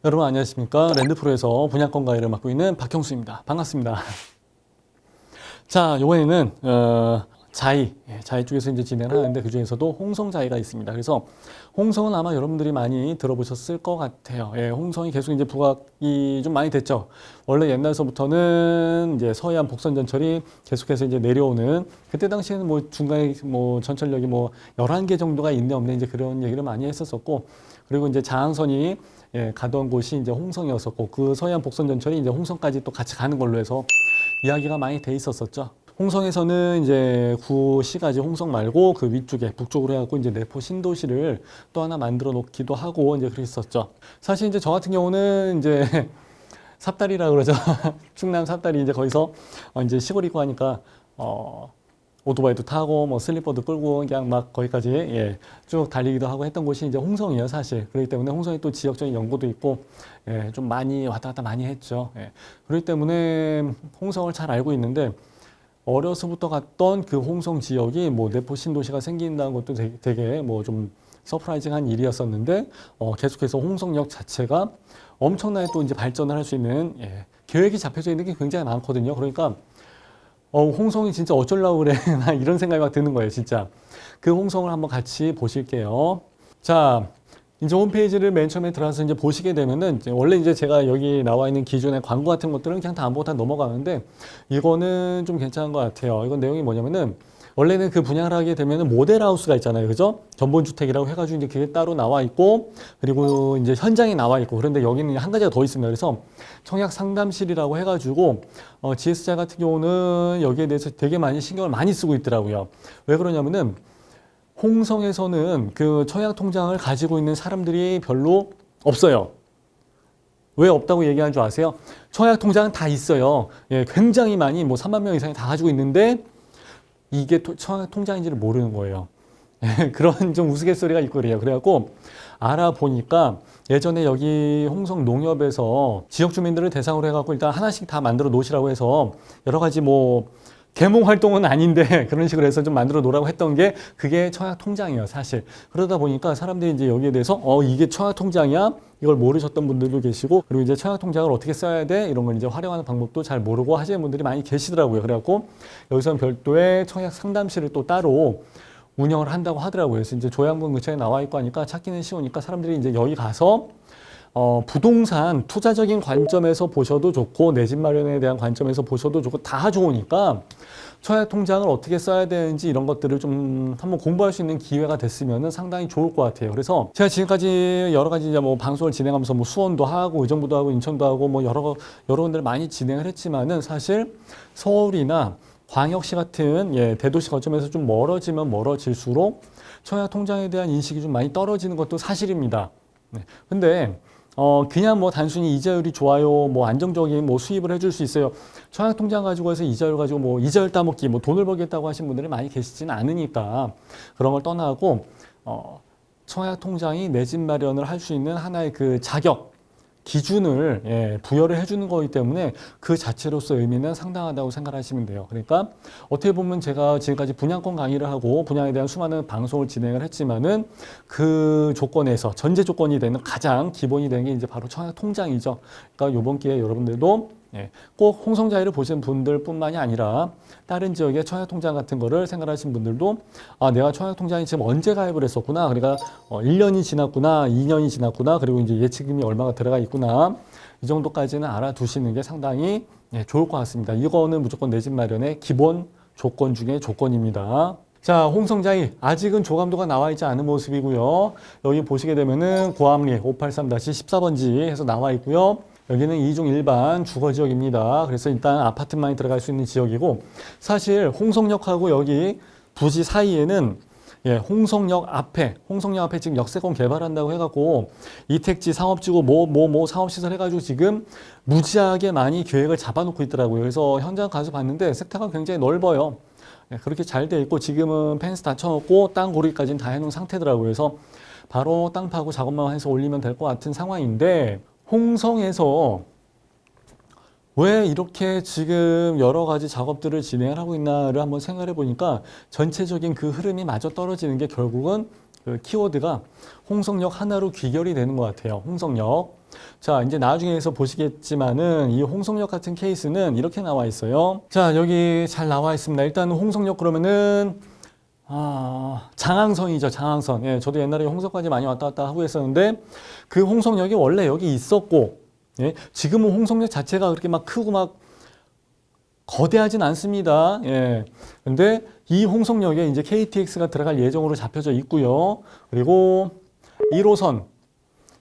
여러분 안녕하십니까? 랜드프로에서 분양권 가이를 맡고 있는 박형수입니다. 반갑습니다. 자, 이번에는 자이 쪽에서 이제 진행을 하는데 그 중에서도 홍성자이가 있습니다. 그래서 홍성은 아마 여러분들이 많이 들어보셨을 것 같아요. 예, 홍성이 계속 이제 부각이 좀 많이 됐죠. 원래 옛날서부터는 이제 서해안 복선 전철이 계속해서 이제 내려오는, 그때 당시에는 뭐 중간에 뭐 전철역이 뭐 11개 정도가 있네 없네 이제 그런 얘기를 많이 했었었고, 그리고 이제 자항선이 가던 곳이 이제 홍성이었었고, 그 서해안 복선 전철이 이제 홍성까지 또 같이 가는 걸로 해서 이야기가 많이 돼 있었었죠. 홍성에서는 이제 구시가지 홍성 말고 그 위쪽에 북쪽으로 해갖고 이제 내포 신도시를 또 하나 만들어 놓기도 하고 이제 그랬었죠. 사실 이제 저 같은 경우는 이제 삽다리라 그러죠. 충남 삽다리 이제 거기서 이제 시골이고 하니까 오토바이도 타고 뭐 슬리퍼도 끌고 그냥 막 거기까지 쭉 달리기도 하고 했던 곳이 이제 홍성이에요, 사실. 그렇기 때문에 홍성이 또 지역적인 연고도 있고 좀 많이 왔다 갔다 많이 했죠. 그렇기 때문에 홍성을 잘 알고 있는데, 어려서부터 갔던 그 홍성 지역이 뭐 내포 신도시가 생긴다는 것도 되게 뭐 좀 서프라이징한 일이었었는데, 계속해서 홍성역 자체가 엄청나게 또 이제 발전을 할 수 있는 계획이 잡혀져 있는 게 굉장히 많거든요. 그러니까 홍성이 진짜 어쩌려고 그래 나 이런 생각이 막 드는 거예요, 진짜. 그 홍성을 한번 같이 보실게요. 자, 이제 홈페이지를 맨 처음에 들어가서 이제 보시게 되면은, 원래 이제 제가 여기 나와 있는 기존의 광고 같은 것들은 그냥 다 안 보고 다 넘어가는데, 이거는 좀 괜찮은 것 같아요. 이건 내용이 뭐냐면은, 원래는 그 분양을 하게 되면은 모델하우스가 있잖아요, 그죠? 견본주택이라고 해가지고 이제 그게 따로 나와 있고, 그리고 이제 현장에 나와 있고, 그런데 여기는 한 가지가 더 있습니다. 그래서 청약 상담실이라고 해가지고 GS자 같은 경우는 여기에 대해서 되게 많이 신경을 많이 쓰고 있더라고요. 왜 그러냐면은, 홍성에서는 그 청약 통장을 가지고 있는 사람들이 별로 없어요. 왜 없다고 얘기하는 줄 아세요? 청약 통장은 다 있어요. 굉장히 많이, 뭐 3만 명 이상이 다 가지고 있는데, 이게 청약 통장인지를 모르는 거예요. 그런 좀 우스갯소리가 있고 그래요. 그래갖고 알아보니까 예전에 여기 홍성 농협에서 지역 주민들을 대상으로 해갖고 일단 하나씩 다 만들어 놓으시라고 해서 여러 가지 뭐 계몽 활동은 아닌데 그런 식으로 해서 좀 만들어 놓으라고 했던 게 그게 청약 통장이에요, 사실. 그러다 보니까 사람들이 이제 여기에 대해서 이게 청약 통장이야? 이걸 모르셨던 분들도 계시고, 그리고 이제 청약 통장을 어떻게 써야 돼? 이런 걸 이제 활용하는 방법도 잘 모르고 하시는 분들이 많이 계시더라고요. 그래갖고 여기서는 별도의 청약 상담실을 또 따로 운영을 한다고 하더라고요. 그래서 이제 조양분 근처에 나와 있고 하니까 찾기는 쉬우니까 사람들이 이제 여기 가서 부동산 투자적인 관점에서 보셔도 좋고, 내 집 마련에 대한 관점에서 보셔도 좋고, 다 좋으니까 청약 통장을 어떻게 써야 되는지 이런 것들을 좀 한번 공부할 수 있는 기회가 됐으면 상당히 좋을 것 같아요. 그래서 제가 지금까지 여러 가지 이제 뭐 방송을 진행하면서 뭐 수원도 하고 의정부도 하고 인천도 하고 뭐 여러 군데를 많이 진행을 했지만은, 사실 서울이나 광역시 같은 대도시 거점에서 좀 멀어지면 멀어질수록 청약 통장에 대한 인식이 좀 많이 떨어지는 것도 사실입니다. 근데 그냥 뭐 단순히 이자율이 좋아요, 뭐 안정적인 뭐 수입을 해줄 수 있어요, 청약 통장 가지고 해서 이자율 가지고 뭐 이자율 따먹기, 뭐 돈을 벌겠다고 하신 분들이 많이 계시지는 않으니까 그런 걸 떠나고 청약 통장이 내 집 마련을 할 수 있는 하나의 그 자격 기준을 부여를 해주는 거기 때문에 그 자체로서 의미는 상당하다고 생각하시면 돼요. 그러니까 어떻게 보면 제가 지금까지 분양권 강의를 하고 분양에 대한 수많은 방송을 진행을 했지만은, 그 조건에서 전제 조건이 되는 가장 기본이 되는 게 이제 바로 청약 통장이죠. 그러니까 이번 기회에 여러분들도 꼭 홍성자이를 보시는 분들뿐만이 아니라 다른 지역의 청약통장 같은 거를 생각하시는 분들도, 내가 청약통장이 지금 언제 가입을 했었구나, 그러니까 1년이 지났구나, 2년이 지났구나, 그리고 이제 예치금이 얼마가 들어가 있구나, 이 정도까지는 알아두시는 게 상당히 좋을 것 같습니다. 이거는 무조건 내 집 마련의 기본 조건 중에 조건입니다. 자, 홍성자이 아직은 조감도가 나와 있지 않은 모습이고요. 여기 보시게 되면은 고암리 583-14번지 해서 나와 있고요. 여기는 2중 일반 주거지역입니다. 그래서 일단 아파트만이 들어갈 수 있는 지역이고, 사실 홍성역하고 여기 부지 사이에는 홍성역 앞에 지금 역세권 개발한다고 해갖고 이택지 상업지구 뭐 사업시설 해가지고 지금 무지하게 많이 계획을 잡아놓고 있더라고요. 그래서 현장 가서 봤는데 섹터가 굉장히 넓어요. 그렇게 잘 돼 있고 지금은 펜스 다 쳐놓고 땅 고르기까지는 다 해놓은 상태더라고요. 그래서 바로 땅 파고 작업만 해서 올리면 될 것 같은 상황인데 홍성에서 왜 이렇게 지금 여러 가지 작업들을 진행을 하고 있나를 한번 생각해 보니까 전체적인 그 흐름이 마저 떨어지는 게 결국은 그 키워드가 홍성역 하나로 귀결이 되는 것 같아요. 홍성역. 자, 이제 나중에서 보시겠지만은 이 홍성역 같은 케이스는 이렇게 나와 있어요. 자, 여기 잘 나와 있습니다. 일단 홍성역 그러면은 장항선이죠. 장항선. 예, 저도 옛날에 홍성까지 많이 왔다 갔다 하고 했었는데 그 홍성역이 원래 여기 있었고 예, 지금은 홍성역 자체가 그렇게 막 크고 막 거대하진 않습니다. 예. 근데 이 홍성역에 이제 KTX가 들어갈 예정으로 잡혀져 있고요. 그리고 1호선.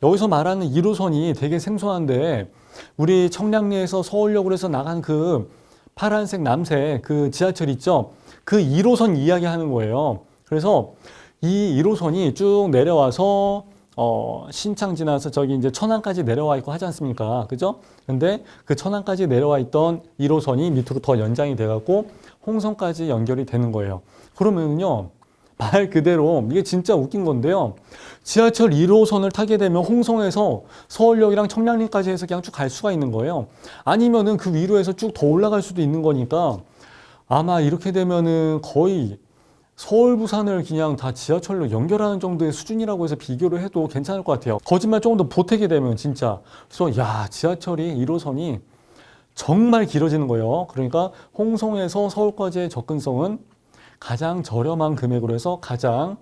여기서 말하는 1호선이 되게 생소한데 우리 청량리에서 서울역으로 해서 나간 그 파란색 남색 그 지하철 있죠? 그 1호선 이야기 하는 거예요. 그래서 이 1호선이 쭉 내려와서 신창 지나서 저기 이제 천안까지 내려와 있고 하지 않습니까? 그죠? 근데 그 천안까지 내려와 있던 1호선이 밑으로 더 연장이 돼갖고 홍성까지 연결이 되는 거예요. 그러면요, 말 그대로 이게 진짜 웃긴 건데요. 지하철 1호선을 타게 되면 홍성에서 서울역이랑 청량리까지 해서 그냥 쭉 갈 수가 있는 거예요. 아니면은 그 위로 해서 쭉 더 올라갈 수도 있는 거니까 아마 이렇게 되면은 거의 서울, 부산을 그냥 다 지하철로 연결하는 정도의 수준이라고 해서 비교를 해도 괜찮을 것 같아요. 거짓말 조금 더 보태게 되면 진짜. 그래서 야, 지하철이 1호선이 정말 길어지는 거예요. 그러니까 홍성에서 서울까지의 접근성은 가장 저렴한 금액으로 해서 가장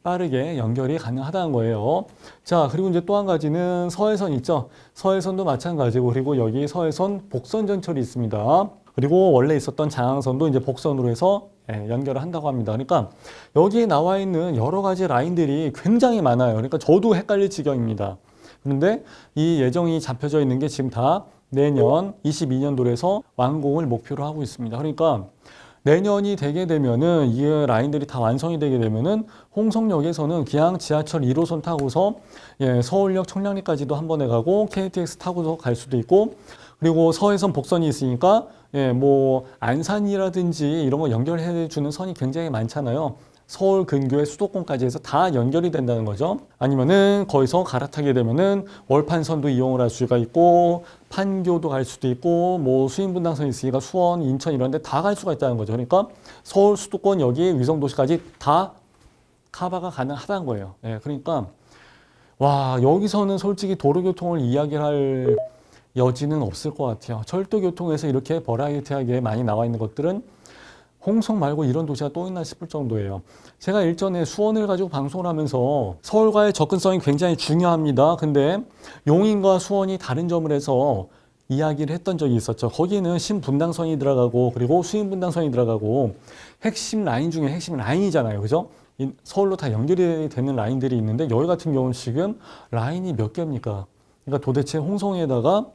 빠르게 연결이 가능하다는 거예요. 자, 그리고 이제 또 한 가지는 서해선 있죠. 서해선도 마찬가지고 그리고 여기 서해선 복선 전철이 있습니다. 그리고 원래 있었던 장항선도 이제 복선으로 해서 연결을 한다고 합니다. 그러니까 여기에 나와 있는 여러 가지 라인들이 굉장히 많아요. 그러니까 저도 헷갈릴 지경입니다. 그런데 이 예정이 잡혀져 있는 게 지금 다 내년 22년도로 해서 완공을 목표로 하고 있습니다. 그러니까 내년이 되게 되면은 이 라인들이 다 완성이 되게 되면은 홍성역에서는 그냥 지하철 1호선 타고서 서울역 청량리까지도 한 번에 가고 KTX 타고서 갈 수도 있고 그리고 서해선 복선이 있으니까 뭐 안산이라든지 이런 거 연결해 주는 선이 굉장히 많잖아요. 서울 근교의 수도권까지 해서 다 연결이 된다는 거죠. 아니면은 거기서 갈아타게 되면은 월판선도 이용을 할 수가 있고 판교도 갈 수도 있고 뭐 수인분당선이 있으니까 수원, 인천 이런 데 다 갈 수가 있다는 거죠. 그러니까 서울 수도권 여기 위성도시까지 다 카바가 가능하다는 거예요. 그러니까 와, 여기서는 솔직히 도로교통을 이야기할 여지는 없을 것 같아요. 철도교통에서 이렇게 버라이어티하게 많이 나와 있는 것들은 홍성 말고 이런 도시가 또 있나 싶을 정도예요. 제가 일전에 수원을 가지고 방송을 하면서 서울과의 접근성이 굉장히 중요합니다. 근데 용인과 수원이 다른 점을 해서 이야기를 했던 적이 있었죠. 거기는 신분당선이 들어가고 그리고 수인분당선이 들어가고 핵심 라인 중에 핵심 라인이잖아요. 그죠? 서울로 다 연결이 되는 라인들이 있는데 여기 같은 경우는 지금 라인이 몇 개입니까? 그러니까 도대체 홍성에다가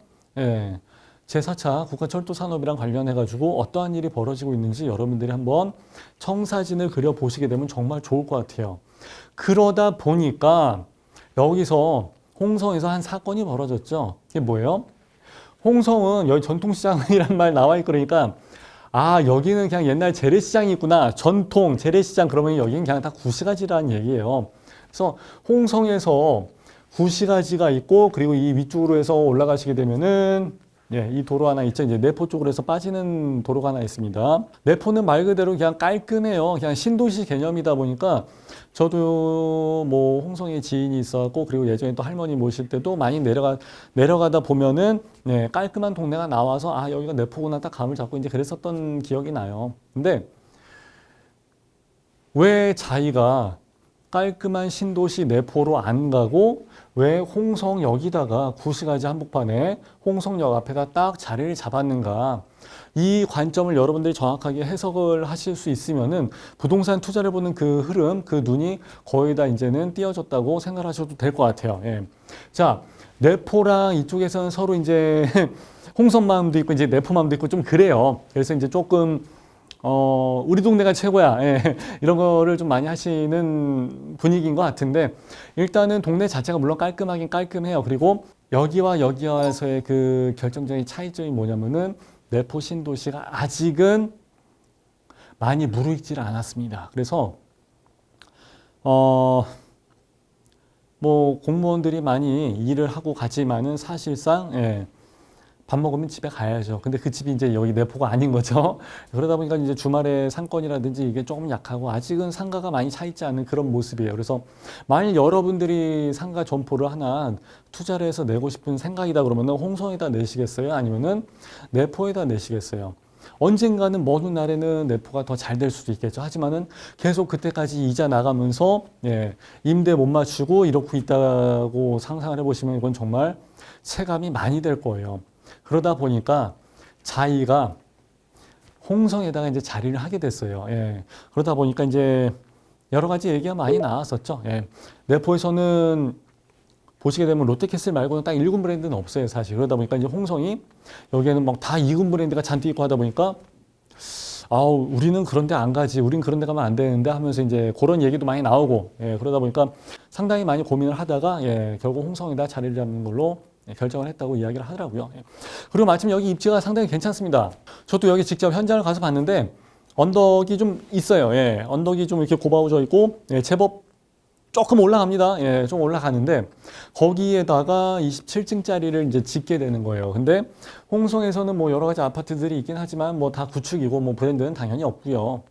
제4차 국가철도산업이랑 관련해가지고 어떠한 일이 벌어지고 있는지 여러분들이 한번 청사진을 그려보시게 되면 정말 좋을 것 같아요. 그러다 보니까 여기서 홍성에서 한 사건이 벌어졌죠. 이게 뭐예요? 홍성은 여기 전통시장이란 말 나와 있고 그러니까 여기는 그냥 옛날 재래시장이 있구나. 전통 재래시장 그러면 여기는 그냥 다 구시가지라는 얘기예요. 그래서 홍성에서 구시가지가 있고 그리고 이 위쪽으로 해서 올라가시게 되면은 이 도로 하나 있죠. 이제 내포 쪽으로 해서 빠지는 도로가 하나 있습니다. 내포는 말 그대로 그냥 깔끔해요. 그냥 신도시 개념이다 보니까 저도 뭐 홍성에 지인이 있었고 그리고 예전에 또 할머니 모실 때도 많이 내려가다 보면은 깔끔한 동네가 나와서 여기가 내포구나 딱 감을 잡고 이제 그랬었던 기억이 나요. 근데 왜 자기가 깔끔한 신도시 내포로 안 가고 왜 홍성역이다가 구시가지 한복판에 홍성역 앞에다 딱 자리를 잡았는가. 이 관점을 여러분들이 정확하게 해석을 하실 수 있으면은 부동산 투자를 보는 그 흐름, 그 눈이 거의 다 이제는 띄어졌다고 생각하셔도 될 것 같아요. 자, 내포랑 이쪽에서는 서로 이제 홍성 마음도 있고 이제 내포 마음도 있고 좀 그래요. 그래서 이제 조금 우리 동네가 최고야. 이런 거를 좀 많이 하시는 분위기인 것 같은데, 일단은 동네 자체가 물론 깔끔하긴 깔끔해요. 그리고 여기와 여기와서의 그 결정적인 차이점이 뭐냐면은, 내포 신도시가 아직은 많이 무르익지를 않았습니다. 그래서, 뭐 공무원들이 많이 일을 하고 가지만은 사실상 밥 먹으면 집에 가야죠. 근데 그 집이 이제 여기 내포가 아닌 거죠. 그러다 보니까 이제 주말에 상권이라든지 이게 조금 약하고 아직은 상가가 많이 차 있지 않은 그런 모습이에요. 그래서 만일 여러분들이 상가 점포를 하나 투자를 해서 내고 싶은 생각이다 그러면은 홍성에다 내시겠어요? 아니면은 내포에다 내시겠어요? 언젠가는 먼 훗날에는 내포가 더 잘 될 수도 있겠죠. 하지만은 계속 그때까지 이자 나가면서 임대 못 맞추고 이러고 있다고 상상을 해보시면 이건 정말 체감이 많이 될 거예요. 그러다 보니까 자이가 홍성에다가 이제 자리를 하게 됐어요. 그러다 보니까 이제 여러 가지 얘기가 많이 나왔었죠. 내포에서는 보시게 되면 롯데캐슬 말고는 딱 1군 브랜드는 없어요, 사실. 그러다 보니까 이제 홍성이 여기에는 막 다 2군 브랜드가 잔뜩 있고 하다 보니까 아우, 우리는 그런 데 안 가지. 우린 그런 데 가면 안 되는데 하면서 이제 그런 얘기도 많이 나오고, 그러다 보니까 상당히 많이 고민을 하다가, 결국 홍성에다 자리를 잡는 걸로 결정을 했다고 이야기를 하더라고요. 그리고 마침 여기 입지가 상당히 괜찮습니다. 저도 여기 직접 현장을 가서 봤는데, 언덕이 좀 있어요. 언덕이 좀 이렇게 고바워져 있고, 제법 조금 올라갑니다. 좀 올라가는데 거기에다가 27층짜리를 이제 짓게 되는 거예요. 근데 홍성에서는 뭐 여러 가지 아파트들이 있긴 하지만 뭐 다 구축이고 뭐 브랜드는 당연히 없고요.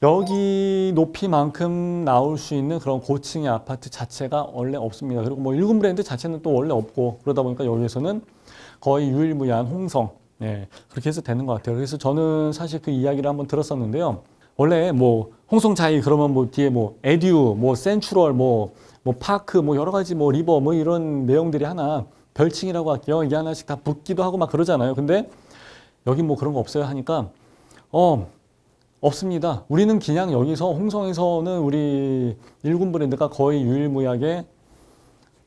여기 높이만큼 나올 수 있는 그런 고층의 아파트 자체가 원래 없습니다. 그리고 뭐 1군 브랜드 자체는 또 원래 없고 그러다 보니까 여기에서는 거의 유일무이한 홍성 그렇게 해서 되는 것 같아요. 그래서 저는 사실 그 이야기를 한번 들었었는데요. 원래 뭐 홍성자이 그러면 뭐 뒤에 뭐 에듀, 뭐 센츄럴, 뭐 파크, 뭐 여러 가지 뭐 리버 뭐 이런 내용들이 하나 별칭이라고 할게요. 이게 하나씩 다 붙기도 하고 막 그러잖아요. 근데 여기 뭐 그런 거 없어요 하니까 없습니다. 우리는 그냥 여기서 홍성에서는 우리 1군 브랜드가 거의 유일무이하게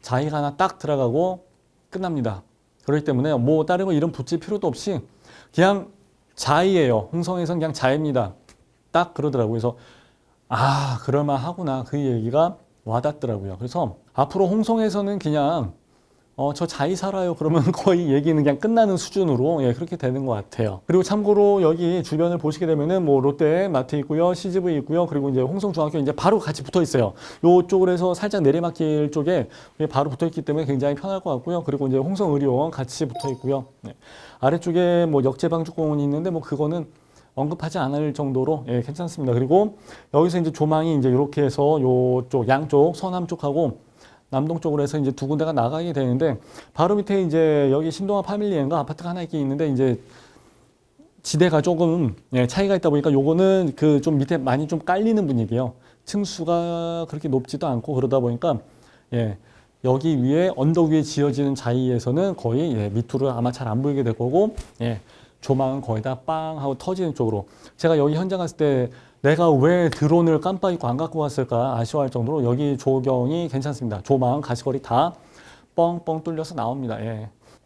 자이가 하나 딱 들어가고 끝납니다. 그렇기 때문에 뭐 다른 거 이름 붙일 필요도 없이 그냥 자이예요. 홍성에서는 그냥 자이입니다. 딱 그러더라고요. 그래서 그럴만하구나 그 얘기가 와닿더라고요. 그래서 앞으로 홍성에서는 그냥 저 자이 살아요 그러면 거의 얘기는 그냥 끝나는 수준으로 그렇게 되는 것 같아요. 그리고 참고로 여기 주변을 보시게 되면은 뭐 롯데 마트 있고요, CGV 있고요, 그리고 이제 홍성중학교 이제 바로 같이 붙어 있어요. 요쪽으로 해서 살짝 내리막길 쪽에 바로 붙어 있기 때문에 굉장히 편할 것 같고요. 그리고 이제 홍성의료원 같이 붙어 있고요. 아래쪽에 뭐 역제방축공원이 있는데 뭐 그거는 언급하지 않을 정도로 괜찮습니다. 그리고 여기서 이제 조망이 이제 이렇게 해서 요쪽 양쪽 서남 쪽하고 남동 쪽으로 해서 이제 두 군데가 나가게 되는데 바로 밑에 이제 여기 신동아 파밀리엔가 아파트가 하나 있긴 있는데 이제 지대가 조금 차이가 있다 보니까 요거는 그 좀 밑에 많이 좀 깔리는 분위기예요. 층수가 그렇게 높지도 않고 그러다 보니까 여기 위에 언덕 위에 지어지는 자이에서는 거의 밑으로 아마 잘 안 보이게 될 거고 조망은 거의 다 빵 하고 터지는 쪽으로. 제가 여기 현장 갔을 때 내가 왜 드론을 깜빡 잊고 안 갖고 왔을까 아쉬워할 정도로 여기 조경이 괜찮습니다. 조망, 가시거리 다 뻥뻥 뚫려서 나옵니다.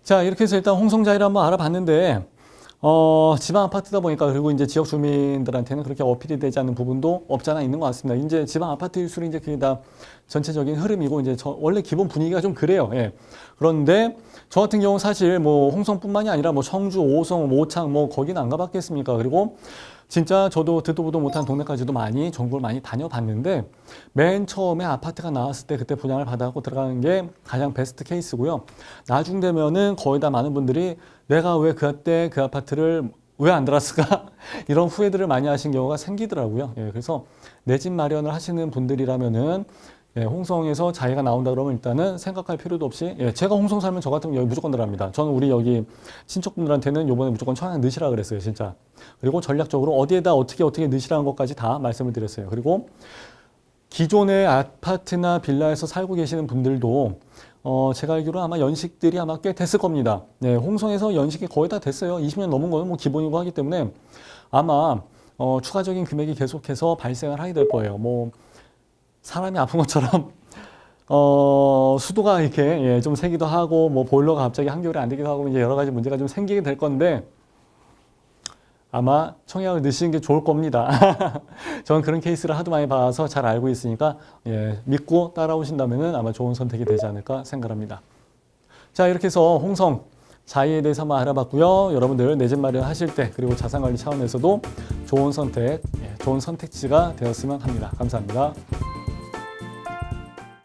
자, 이렇게 해서 일단 홍성자이를 한번 알아봤는데 지방 아파트다 보니까 그리고 이제 지역 주민들한테는 그렇게 어필이 되지 않는 부분도 없잖아 있는 것 같습니다. 이제 지방 아파트일수록 이제 그게 다 전체적인 흐름이고 이제 원래 기본 분위기가 좀 그래요. 그런데 저 같은 경우 사실 뭐 홍성뿐만이 아니라 뭐 청주, 오성, 모창 뭐 거기는 안 가봤겠습니까? 그리고 진짜 저도 듣도 보도 못한 동네까지도 많이 전국을 많이 다녀봤는데 맨 처음에 아파트가 나왔을 때 그때 분양을 받아갖고 들어가는 게 가장 베스트 케이스고요. 나중 되면은 거의 다 많은 분들이 내가 왜 그때 그 아파트를 왜 안 들었을까 이런 후회들을 많이 하신 경우가 생기더라고요. 그래서 내 집 마련을 하시는 분들이라면은 홍성에서 자이가 나온다 그러면 일단은 생각할 필요도 없이 제가 홍성 살면 저 같으면 여기 무조건 들어갑니다. 저는 우리 여기 친척분들한테는 요번에 무조건 청약 넣으시라 그랬어요, 진짜. 그리고 전략적으로 어디에다 어떻게 넣으시라는 것까지 다 말씀을 드렸어요. 그리고 기존의 아파트나 빌라에서 살고 계시는 분들도 제가 알기로 아마 연식들이 아마 꽤 됐을 겁니다. 홍성에서 연식이 거의 다 됐어요. 20년 넘은 거는 뭐 기본이고 하기 때문에 아마 추가적인 금액이 계속해서 발생을 하게 될 거예요. 뭐 사람이 아픈 것처럼 수도가 이렇게 좀 새기도 하고 뭐 보일러가 갑자기 한겨울에 안 되기도 하고 이제 여러 가지 문제가 좀 생기게 될 건데 아마 청약을 넣으시는 게 좋을 겁니다. 저는 그런 케이스를 하도 많이 봐서 잘 알고 있으니까 믿고 따라오신다면 아마 좋은 선택이 되지 않을까 생각합니다. 자, 이렇게 해서 홍성 자이에 대해서 한번 알아봤고요. 여러분들 내 집 마련하실 때 그리고 자산관리 차원에서도 좋은 선택, 좋은 선택지가 되었으면 합니다. 감사합니다.